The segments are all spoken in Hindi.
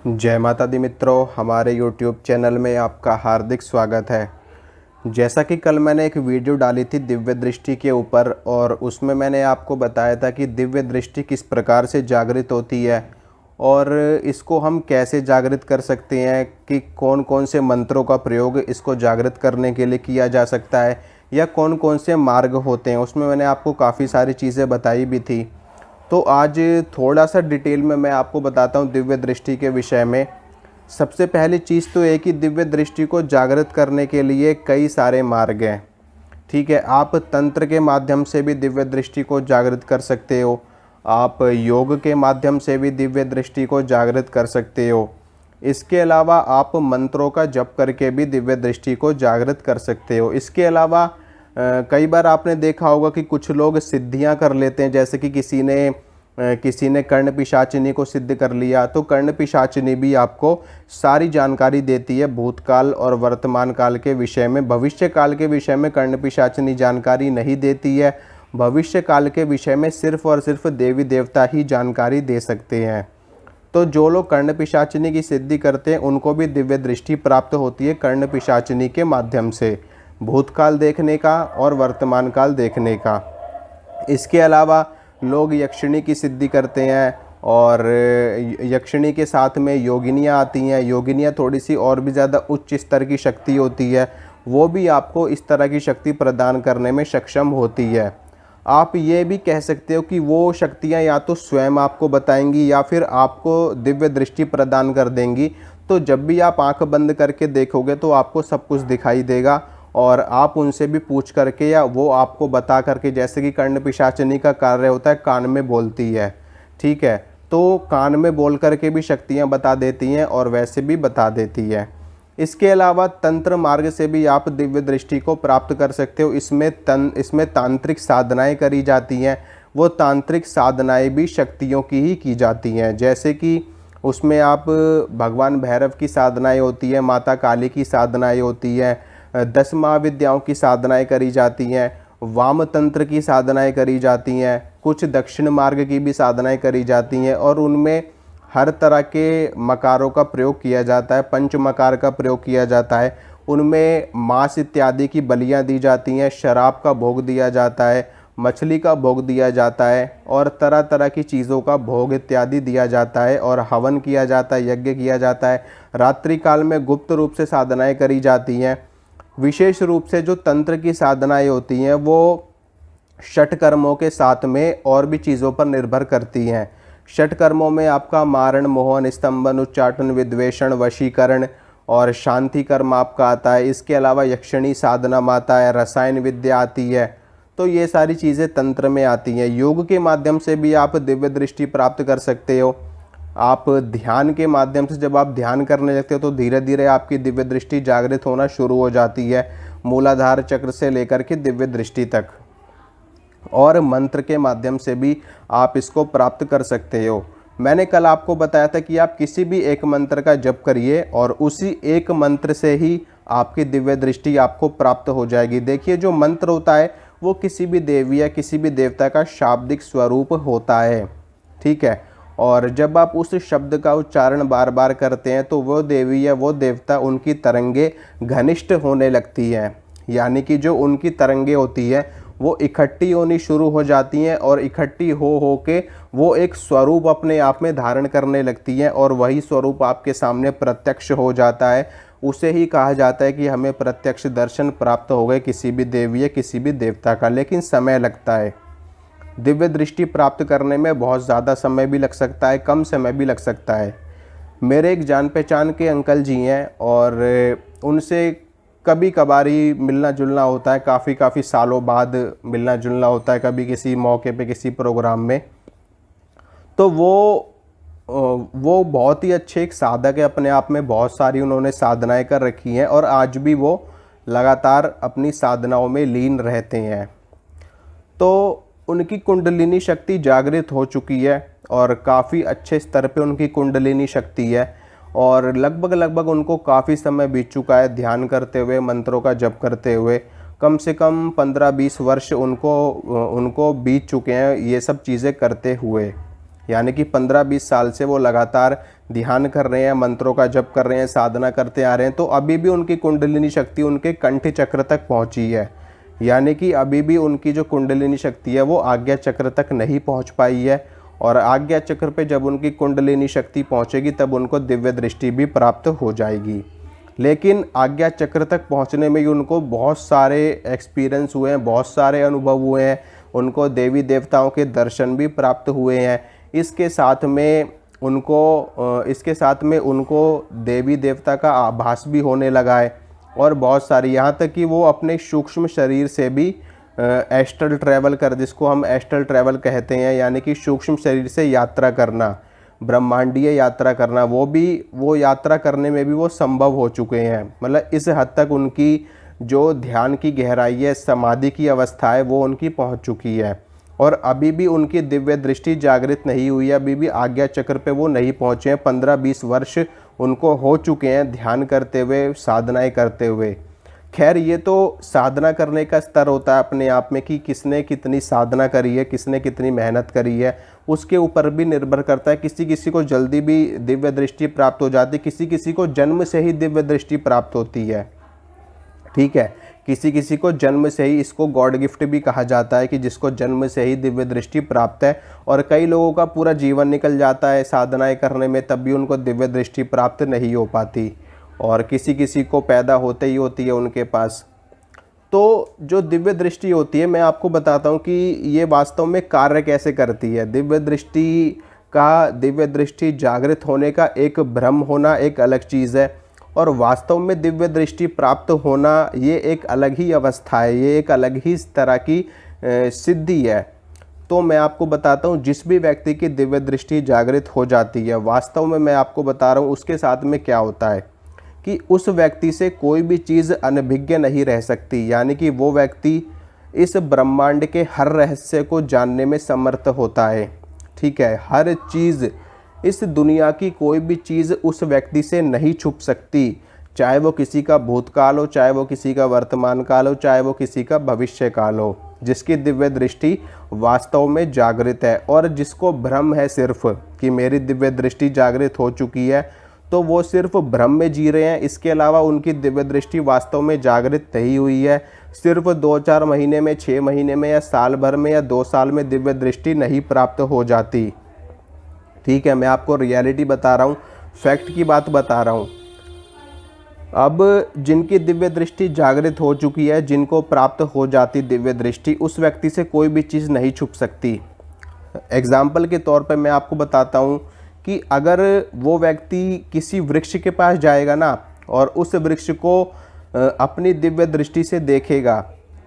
जय माता दी मित्रों, हमारे YouTube चैनल में आपका हार्दिक स्वागत है। जैसा कि कल मैंने एक वीडियो डाली थी दिव्य दृष्टि के ऊपर, और उसमें मैंने आपको बताया था कि दिव्य दृष्टि किस प्रकार से जागृत होती है और इसको हम कैसे जागृत कर सकते हैं, कि कौन कौन से मंत्रों का प्रयोग इसको जागृत करने के लिए किया जा सकता है या कौन कौन से मार्ग होते हैं। उसमें मैंने आपको काफ़ी सारी चीज़ें बताई भी थी। तो आज थोड़ा सा डिटेल में मैं आपको बताता हूँ दिव्य दृष्टि के विषय में। सबसे पहली चीज़ तो ये कि दिव्य दृष्टि को जागृत करने के लिए कई सारे मार्ग हैं। ठीक है, आप तंत्र के माध्यम से भी दिव्य दृष्टि को जागृत कर सकते हो, आप योग के माध्यम से भी दिव्य दृष्टि को जागृत कर सकते हो। इसके अलावा आप मंत्रों का जप करके भी दिव्य दृष्टि को जागृत कर सकते हो। इसके अलावा कई बार आपने देखा होगा कि कुछ लोग सिद्धियां कर लेते हैं, जैसे कि किसी ने कर्ण पिशाचिनी को सिद्ध कर लिया। तो कर्ण पिशाचिनी भी आपको सारी जानकारी देती है भूतकाल और वर्तमान काल के विषय में। भविष्य काल के विषय में कर्ण पिशाचिनी जानकारी नहीं देती है। भविष्य काल के विषय में सिर्फ और सिर्फ देवी देवता ही जानकारी दे सकते हैं। तो जो लोग कर्ण पिशाचिनी की सिद्धि करते हैं उनको भी दिव्य दृष्टि प्राप्त होती है कर्ण पिशाचिनी के माध्यम से, भूतकाल देखने का और वर्तमान काल देखने का। इसके अलावा लोग यक्षिणी की सिद्धि करते हैं, और यक्षिणी के साथ में योगिनियाँ आती हैं। योगिनियाँ थोड़ी सी और भी ज़्यादा उच्च स्तर की शक्ति होती है, वो भी आपको इस तरह की शक्ति प्रदान करने में सक्षम होती है। आप ये भी कह सकते हो कि वो शक्तियाँ या तो स्वयं आपको बताएंगी या फिर आपको दिव्य दृष्टि प्रदान कर देंगी। तो जब भी आप आंख बंद करके देखोगे तो आपको सब कुछ दिखाई देगा, और आप उनसे भी पूछ करके या वो आपको बता करके, जैसे कि कर्ण पिशाचिनी का कार्य होता है कान में बोलती है। ठीक है, तो कान में बोल करके भी शक्तियाँ बता देती हैं और वैसे भी बता देती है। इसके अलावा तंत्र मार्ग से भी आप दिव्य दृष्टि को प्राप्त कर सकते हो। इसमें तांत्रिक साधनाएं करी जाती हैं। वो तांत्रिक साधनाएं भी शक्तियों की ही की जाती हैं, जैसे कि उसमें आप भगवान भैरव की साधनाएं होती है, माता काली की साधनाएं होती हैं, 10 महाविद्याओं की साधनाएं करी जाती हैं, वाम तंत्र की साधनाएं करी जाती हैं, कुछ दक्षिण मार्ग की भी साधनाएं करी जाती हैं, और उनमें हर तरह के मकारों का प्रयोग किया जाता है, पंच मकार का प्रयोग किया जाता है। उनमें मांस इत्यादि की बलियां दी जाती हैं, शराब का भोग दिया जाता है, मछली का भोग दिया जाता है, और तरह तरह की चीज़ों का भोग इत्यादि दिया जाता है, और हवन किया जाता है, यज्ञ किया जाता है। रात्रि काल में गुप्त रूप से साधनाएं करी जाती हैं। विशेष रूप से जो तंत्र की साधनाएं होती हैं वो षट कर्मों के साथ में और भी चीज़ों पर निर्भर करती हैं। षट कर्मों में आपका मारण, मोहन, स्तंभन, उच्चाटन, विद्वेषण, वशीकरण और शांति कर्म आपका आता है। इसके अलावा यक्षिणी साधना आता है, रसायन विद्या आती है। तो ये सारी चीज़ें तंत्र में आती हैं। योग के माध्यम से भी आप दिव्य दृष्टि प्राप्त कर सकते हो। आप ध्यान के माध्यम से जब आप ध्यान करने लगते हो तो धीरे धीरे आपकी दिव्य दृष्टि जागृत होना शुरू हो जाती है, मूलाधार चक्र से लेकर के दिव्य दृष्टि तक। और मंत्र के माध्यम से भी आप इसको प्राप्त कर सकते हो। मैंने कल आपको बताया था कि आप किसी भी एक मंत्र का जप करिए और उसी एक मंत्र से ही आपकी दिव्य दृष्टि आपको प्राप्त हो जाएगी। देखिए, जो मंत्र होता है वो किसी भी देवी या किसी भी देवता का शाब्दिक स्वरूप होता है। ठीक है, और जब आप उस शब्द का उच्चारण बार बार करते हैं तो वो देवी या वो देवता, उनकी तरंगे घनिष्ठ होने लगती हैं, यानी कि जो उनकी तरंगे होती है वो इकट्ठी होनी शुरू हो जाती हैं, और इकट्ठी हो के वो एक स्वरूप अपने आप में धारण करने लगती हैं, और वही स्वरूप आपके सामने प्रत्यक्ष हो जाता है। उसे ही कहा जाता है कि हमें प्रत्यक्ष दर्शन प्राप्त हो गए किसी भी देवी या किसी भी देवता का। लेकिन समय लगता है, दिव्य दृष्टि प्राप्त करने में बहुत ज़्यादा समय भी लग सकता है, कम समय भी लग सकता है। मेरे एक जान पहचान के अंकल जी हैं, और उनसे कभी कभार ही मिलना जुलना होता है, काफ़ी सालों बाद मिलना जुलना होता है, कभी किसी मौके पे किसी प्रोग्राम में। तो वो बहुत ही अच्छे एक साधक है, अपने आप में बहुत सारी उन्होंने साधनाएं कर रखी हैं, और आज भी वो लगातार अपनी साधनाओं में लीन रहते हैं। तो उनकी कुंडलिनी शक्ति जागृत हो चुकी है, और काफ़ी अच्छे स्तर पे उनकी कुंडलिनी शक्ति है, और लगभग उनको काफ़ी समय बीत चुका है ध्यान करते हुए, मंत्रों का जप करते हुए। कम से कम 15-20 वर्ष उनको बीत चुके हैं ये सब चीज़ें करते हुए। यानी कि 15-20 साल से वो लगातार ध्यान कर रहे हैं, मंत्रों का जप कर रहे हैं, साधना करते आ रहे हैं, तो अभी भी उनकी कुंडलिनी शक्ति उनके कंठ चक्र तक पहुंची है। यानी कि अभी भी उनकी जो कुंडलिनी शक्ति है वो आज्ञा चक्र तक नहीं पहुंच पाई है। और आज्ञा चक्र पे जब उनकी कुंडलिनी शक्ति पहुंचेगी तब उनको दिव्य दृष्टि भी प्राप्त हो जाएगी। लेकिन आज्ञा चक्र तक पहुंचने में ही उनको बहुत सारे एक्सपीरियंस हुए हैं, बहुत सारे अनुभव हुए हैं, उनको देवी देवताओं के दर्शन भी प्राप्त हुए हैं। इसके साथ में उनको देवी देवता का आभास भी होने लगा है। और बहुत सारी, यहाँ तक कि वो अपने सूक्ष्म शरीर से भी एस्ट्रल ट्रैवल जिसको हम एस्ट्रल ट्रैवल कहते हैं, यानी कि सूक्ष्म शरीर से यात्रा करना, ब्रह्मांडीय यात्रा करना, वो यात्रा करने में भी वो संभव हो चुके हैं। मतलब इस हद तक उनकी जो ध्यान की गहराई है, समाधि की अवस्था है, वो उनकी पहुंच चुकी है। और अभी भी उनकी दिव्य दृष्टि जागृत नहीं हुई है, अभी भी आज्ञा चक्र पे वो नहीं पहुँचे हैं। 15-20 वर्ष उनको हो चुके हैं ध्यान करते हुए, साधनाएँ करते हुए। खैर, ये तो साधना करने का स्तर होता है अपने आप में कि किसने कितनी साधना करी है, किसने कितनी मेहनत करी है, उसके ऊपर भी निर्भर करता है। किसी किसी को जल्दी भी दिव्य दृष्टि प्राप्त हो जाती है, किसी किसी को जन्म से ही दिव्य दृष्टि प्राप्त होती है। ठीक है, किसी किसी को जन्म से ही, इसको गॉड गिफ्ट भी कहा जाता है कि जिसको जन्म से ही दिव्य दृष्टि प्राप्त है। और कई लोगों का पूरा जीवन निकल जाता है साधनाएँ करने में, तब भी उनको दिव्य दृष्टि प्राप्त नहीं हो पाती। और किसी किसी को पैदा होते ही होती है उनके पास। तो जो दिव्य दृष्टि होती है, मैं आपको बताता हूँ कि ये वास्तव में कार्य कैसे करती है। दिव्य दृष्टि जागृत होने का एक भ्रम होना एक अलग चीज़ है, और वास्तव में दिव्य दृष्टि प्राप्त होना ये एक अलग ही अवस्था है, ये एक अलग ही तरह की सिद्धि है। तो मैं आपको बताता हूँ, जिस भी व्यक्ति की दिव्य दृष्टि जागृत हो जाती है, वास्तव में मैं आपको बता रहा हूँ उसके साथ में क्या होता है कि उस व्यक्ति से कोई भी चीज़ अनभिज्ञ नहीं रह सकती। यानी कि वो व्यक्ति इस ब्रह्मांड के हर रहस्य को जानने में समर्थ होता है। ठीक है, हर चीज़, इस दुनिया की कोई भी चीज़ उस व्यक्ति से नहीं छुप सकती, चाहे वो किसी का भूतकाल हो, चाहे वो किसी का वर्तमान काल हो, चाहे वो किसी का भविष्य काल हो। जिसकी दिव्य दृष्टि वास्तव में जागृत है, और जिसको भ्रम है सिर्फ कि मेरी दिव्य दृष्टि जागृत हो चुकी है, तो वो सिर्फ भ्रम में जी रहे हैं। इसके अलावा उनकी दिव्य दृष्टि वास्तव में जागृत नहीं हुई है। सिर्फ 2-4 महीने में, 6 महीने में, या साल भर में, या 2 साल में दिव्य दृष्टि नहीं प्राप्त हो जाती। ठीक है, मैं आपको रियलिटी बता रहा हूँ, फैक्ट की बात बता रहा हूँ। अब जिनकी दिव्य दृष्टि जागृत हो चुकी है, जिनको प्राप्त हो जाती दिव्य दृष्टि, उस व्यक्ति से कोई भी चीज़ नहीं छुप सकती। एग्जाम्पल के तौर पर मैं आपको बताता हूँ कि अगर वो व्यक्ति किसी वृक्ष के पास जाएगा ना, और उस वृक्ष को अपनी दिव्य दृष्टि से देखेगा,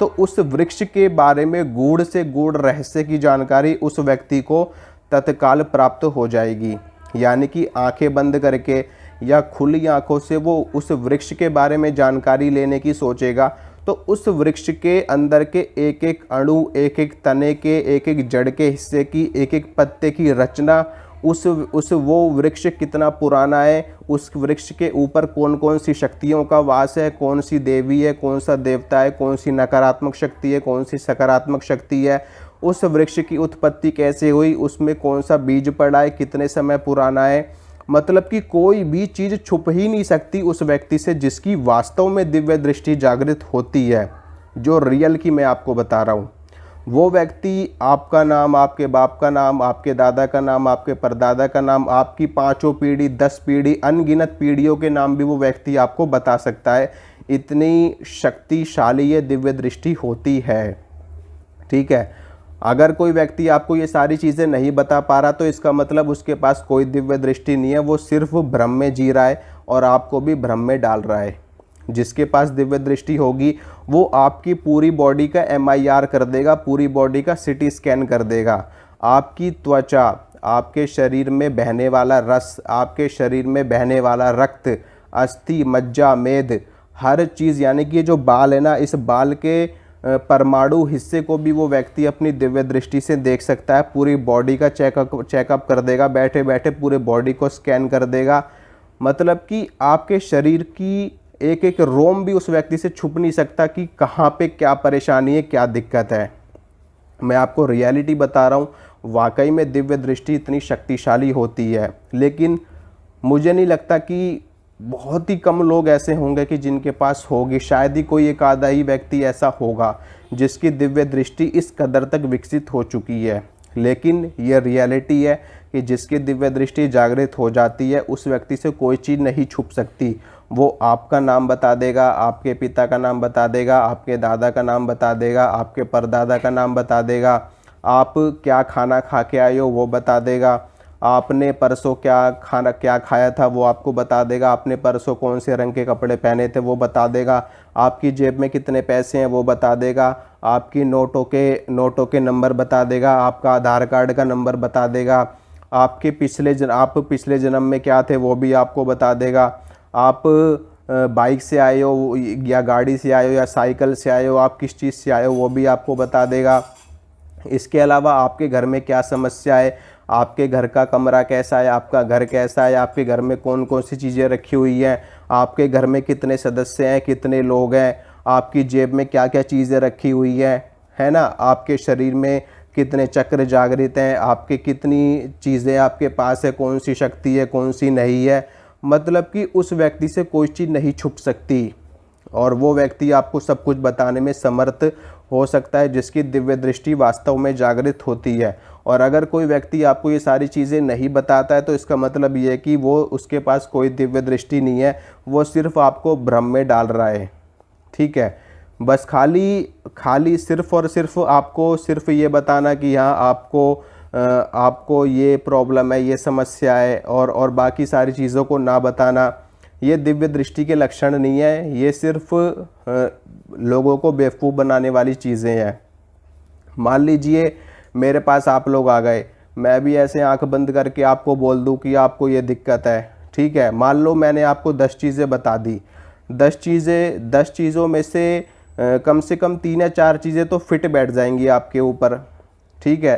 तो उस वृक्ष के बारे में गूढ़ से गूढ़ रहस्य की जानकारी उस व्यक्ति को तत्काल प्राप्त हो जाएगी। यानी कि आंखें बंद करके या खुली आंखों से वो उस वृक्ष के बारे में जानकारी लेने की सोचेगा, तो उस वृक्ष के अंदर के एक एक अणु, एक एक तने के, एक एक जड़ के हिस्से की, एक एक पत्ते की रचना, वो वृक्ष कितना पुराना है, उस वृक्ष के ऊपर कौन कौन सी शक्तियों का वास है, कौन सी देवी है, कौन सा देवता है, कौन सी नकारात्मक शक्ति है, कौन सी सकारात्मक शक्ति है, उस वृक्ष की उत्पत्ति कैसे हुई, उसमें कौन सा बीज पड़ा है, कितने समय पुराना है। मतलब कि कोई भी चीज़ छुप ही नहीं सकती उस व्यक्ति से जिसकी वास्तव में दिव्य दृष्टि जागृत होती है। जो रियल की मैं आपको बता रहा हूँ, वो व्यक्ति आपका नाम, आपके बाप का नाम, आपके दादा का नाम, आपके परदादा का नाम, आपकी 5 पीढ़ी, 10 पीढ़ी, अनगिनत पीढ़ियों के नाम भी वो व्यक्ति आपको बता सकता है। इतनी शक्तिशाली ये दिव्य दृष्टि होती है। ठीक है, अगर कोई व्यक्ति आपको ये सारी चीज़ें नहीं बता पा रहा, तो इसका मतलब उसके पास कोई दिव्य दृष्टि नहीं है, वो सिर्फ भ्रम में जी रहा है और आपको भी भ्रम में डाल रहा है। जिसके पास दिव्य दृष्टि होगी वो आपकी पूरी बॉडी का MIR कर देगा, पूरी बॉडी का CT स्कैन कर देगा। आपकी त्वचा, आपके शरीर में बहने वाला रस, आपके शरीर में बहने वाला रक्त, अस्थि, मज्जा, मेद, हर चीज़, यानी कि ये जो बाल है ना, इस बाल के परमाणु हिस्से को भी वो व्यक्ति अपनी दिव्य दृष्टि से देख सकता है। पूरी बॉडी का चेकअप कर देगा, बैठे बैठे पूरे बॉडी को स्कैन कर देगा। मतलब कि आपके शरीर की एक एक रोम भी उस व्यक्ति से छुप नहीं सकता कि कहाँ पे क्या परेशानी है, क्या दिक्कत है। मैं आपको रियलिटी बता रहा हूँ, वाकई में दिव्य दृष्टि इतनी शक्तिशाली होती है, लेकिन मुझे नहीं लगता कि बहुत ही कम लोग ऐसे होंगे कि जिनके पास होगी। शायद ही कोई एक आधा ही व्यक्ति ऐसा होगा जिसकी दिव्य दृष्टि इस कदर तक विकसित हो चुकी है। लेकिन यह रियलिटी है कि जिसकी दिव्य दृष्टि जागृत हो जाती है उस व्यक्ति से कोई चीज़ नहीं छुप सकती। वो आपका नाम बता देगा, आपके पिता का नाम बता देगा, आपके दादा का नाम बता देगा, आपके परदादा का नाम बता देगा, आप क्या खाना खा के आए हो वो बता देगा, आपने परसों क्या खाया था वो आपको बता देगा, आपने परसों कौन से रंग के कपड़े पहने थे वो बता देगा, आपकी जेब में कितने पैसे हैं वो बता देगा, आपकी नोटों के नंबर बता देगा, आपका आधार कार्ड का नंबर बता देगा, आप पिछले जन्म में क्या थे वो भी आपको बता देगा, आप बाइक से आए हो या गाड़ी से आए हो या साइकिल से आए हो, आप किस चीज़ से आए हो वो भी आपको बता देगा। इसके अलावा आपके घर में क्या समस्या है, आपके घर का कमरा कैसा है, आपका घर कैसा है, आपके घर में कौन कौन सी चीज़ें रखी हुई हैं, आपके घर में कितने सदस्य हैं, कितने लोग हैं, आपकी जेब में क्या क्या चीज़ें रखी हुई हैं, है ना, आपके शरीर में कितने चक्र जागृत हैं, आपके कितनी चीज़ें आपके पास है, कौन सी शक्ति है कौन सी नहीं है। मतलब कि उस व्यक्ति से कोई चीज़ नहीं छुप सकती और वो व्यक्ति आपको सब कुछ बताने में समर्थ हो सकता है जिसकी दिव्य दृष्टि वास्तव में जागृत होती है। और अगर कोई व्यक्ति आपको ये सारी चीज़ें नहीं बताता है तो इसका मतलब ये है कि वो उसके पास कोई दिव्य दृष्टि नहीं है, वो सिर्फ आपको भ्रम में डाल रहा है। ठीक है, बस खाली सिर्फ और सिर्फ आपको सिर्फ ये बताना कि हाँ आपको ये प्रॉब्लम है, ये समस्या है, और बाकी सारी चीज़ों को ना बताना, ये दिव्य दृष्टि के लक्षण नहीं है। ये सिर्फ लोगों को बेवकूफ़ बनाने वाली चीज़ें हैं। मान लीजिए मेरे पास आप लोग आ गए, मैं भी ऐसे आंख बंद करके आपको बोल दूं कि आपको ये दिक्कत है। ठीक है, मान लो मैंने आपको 10 चीज़ें बता दी, 10 चीज़ों में से कम से कम 3 या 4 चीज़ें तो फिट बैठ जाएंगी आपके ऊपर। ठीक है,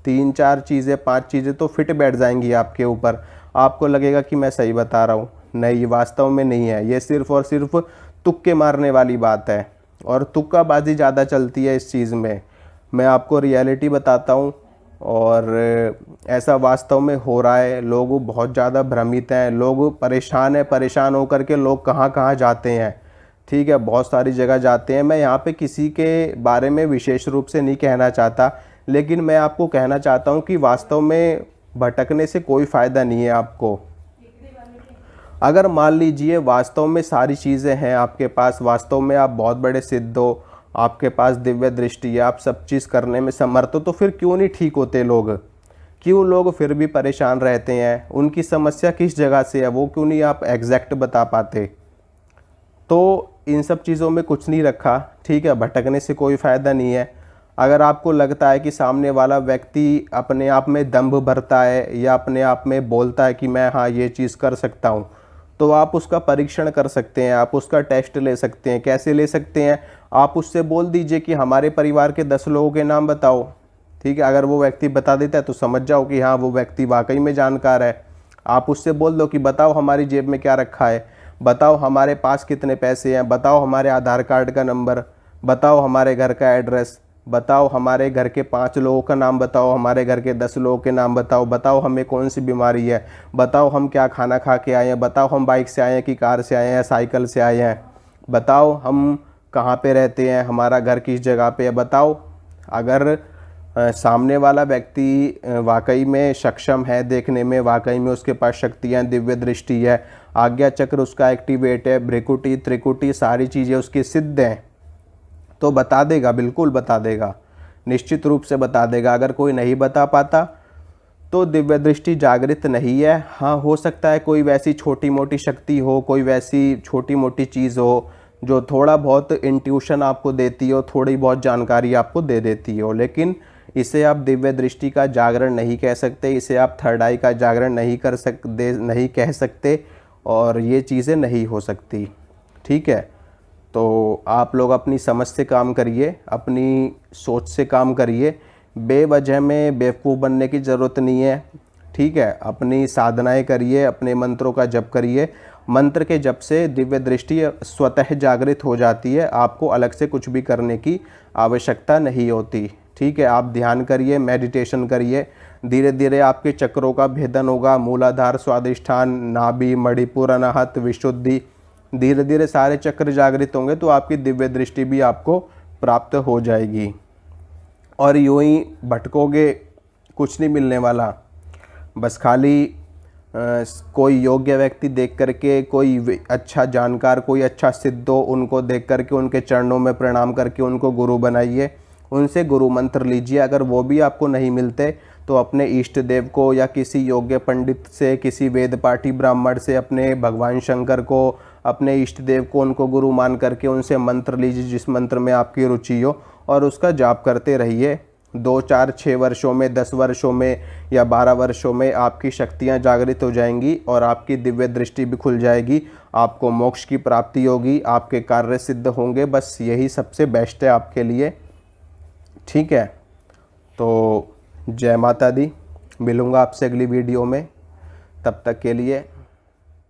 3, 4 चीज़ें, 5 चीज़ें तो फिट बैठ जाएंगी आपके ऊपर। आपको लगेगा कि मैं सही बता रहा हूँ। नहीं, वास्तव में नहीं है। ये सिर्फ और सिर्फ तुक्के मारने वाली बात है और तुक्काबाजी ज़्यादा चलती है इस चीज़ में। मैं आपको रियलिटी बताता हूँ और ऐसा वास्तव में हो रहा है। लोग बहुत ज़्यादा भ्रमित हैं, लोग परेशान हैं। परेशान होकर के लोग कहाँ कहाँ जाते हैं। ठीक है, बहुत सारी जगह जाते हैं। मैं यहाँ पे किसी के बारे में विशेष रूप से नहीं कहना चाहता, लेकिन मैं आपको कहना चाहता हूँ कि वास्तव में भटकने से कोई फ़ायदा नहीं है आपको। अगर मान लीजिए वास्तव में सारी चीज़ें हैं आपके पास, वास्तव में आप बहुत बड़े सिद्ध हो, आपके पास दिव्य दृष्टि है, आप सब चीज़ करने में समर्थ हो, तो फिर क्यों नहीं ठीक होते लोग? क्यों लोग फिर भी परेशान रहते हैं? उनकी समस्या किस जगह से है वो क्यों नहीं आप एग्जैक्ट बता पाते? तो इन सब चीज़ों में कुछ नहीं रखा। ठीक है, भटकने से कोई फ़ायदा नहीं है। अगर आपको लगता है कि सामने वाला व्यक्ति अपने आप में दंभ भरता है या अपने आप में बोलता है कि मैं हाँ ये चीज़ कर सकता हूँ, तो आप उसका परीक्षण कर सकते हैं, आप उसका टेस्ट ले सकते हैं। कैसे ले सकते हैं? आप उससे बोल दीजिए कि हमारे परिवार के 10 लोगों के नाम बताओ। ठीक है, अगर वो व्यक्ति बता देता है तो समझ जाओ कि हाँ वो व्यक्ति वाकई में जानकार है। आप उससे बोल दो कि बताओ हमारी जेब में क्या रखा है, बताओ हमारे पास कितने पैसे हैं, बताओ हमारे आधार कार्ड का नंबर, बताओ हमारे घर का एड्रेस, बताओ हमारे घर के 5 लोगों का नाम बताओ, हमारे घर के 10 लोगों के नाम बताओ, बताओ हमें कौन सी बीमारी है, बताओ हम क्या खाना खा के आए हैं, बताओ हम बाइक से आए हैं कि कार से आए हैं या साइकिल से आए हैं, बताओ हम कहाँ पे रहते हैं, हमारा घर किस जगह पे है, बताओ। अगर सामने वाला व्यक्ति वाकई में सक्षम है देखने में, वाकई में उसके पास शक्तियाँ, दिव्य दृष्टि है, आज्ञा चक्र उसका एक्टिवेट है, भ्रिकुटी त्रिकुटी सारी चीज़ें उसकी सिद्ध हैं, तो बता देगा, बिल्कुल बता देगा, निश्चित रूप से बता देगा। अगर कोई नहीं बता पाता तो दिव्य दृष्टि जागृत नहीं है। हाँ, हो सकता है कोई वैसी छोटी मोटी शक्ति हो, कोई वैसी छोटी मोटी चीज़ हो जो थोड़ा बहुत इंट्यूशन आपको देती हो, थोड़ी बहुत जानकारी आपको दे देती हो, लेकिन इसे आप दिव्य दृष्टि का जागरण नहीं कह सकते, इसे आप थर्ड आई का जागरण नहीं कह सकते, और ये चीज़ें नहीं हो सकती। ठीक है, तो आप लोग अपनी समझ से काम करिए, अपनी सोच से काम करिए। बेवजह में बेवकूफ़ बनने की ज़रूरत नहीं है। ठीक है, अपनी साधनाएं करिए, अपने मंत्रों का जप करिए। मंत्र के जप से दिव्य दृष्टि स्वतः जागृत हो जाती है, आपको अलग से कुछ भी करने की आवश्यकता नहीं होती। ठीक है, आप ध्यान करिए, मेडिटेशन करिए, धीरे धीरे आपके चक्रों का भेदन होगा। मूलाधार, स्वादिष्ठान, नाभि, मणिपुर, अनाहत, विशुद्धि, धीरे धीरे सारे चक्र जागृत होंगे तो आपकी दिव्य दृष्टि भी आपको प्राप्त हो जाएगी। और यूं ही भटकोगे, कुछ नहीं मिलने वाला। बस खाली कोई योग्य व्यक्ति देख करके, कोई अच्छा जानकार, कोई अच्छा सिद्ध हो, उनको देख करके उनके चरणों में प्रणाम करके उनको गुरु बनाइए, उनसे गुरु मंत्र लीजिए। अगर वो भी आपको नहीं मिलते तो अपने इष्ट देव को या किसी योग्य पंडित से, किसी वेद पाठी ब्राह्मण से, अपने भगवान शंकर को, अपने इष्ट देव को, उनको गुरु मान करके उनसे मंत्र लीजिए जिस मंत्र में आपकी रुचि हो, और उसका जाप करते रहिए। 2, 4, 6 वर्षों में, 10 वर्षों में या 12 वर्षों में आपकी शक्तियाँ जागृत हो जाएंगी और आपकी दिव्य दृष्टि भी खुल जाएगी। आपको मोक्ष की प्राप्ति होगी, आपके कार्य सिद्ध होंगे। बस यही सबसे बेस्ट है आपके लिए। ठीक है, तो जय माता दी। मिलूँगा आपसे अगली वीडियो में, तब तक के लिए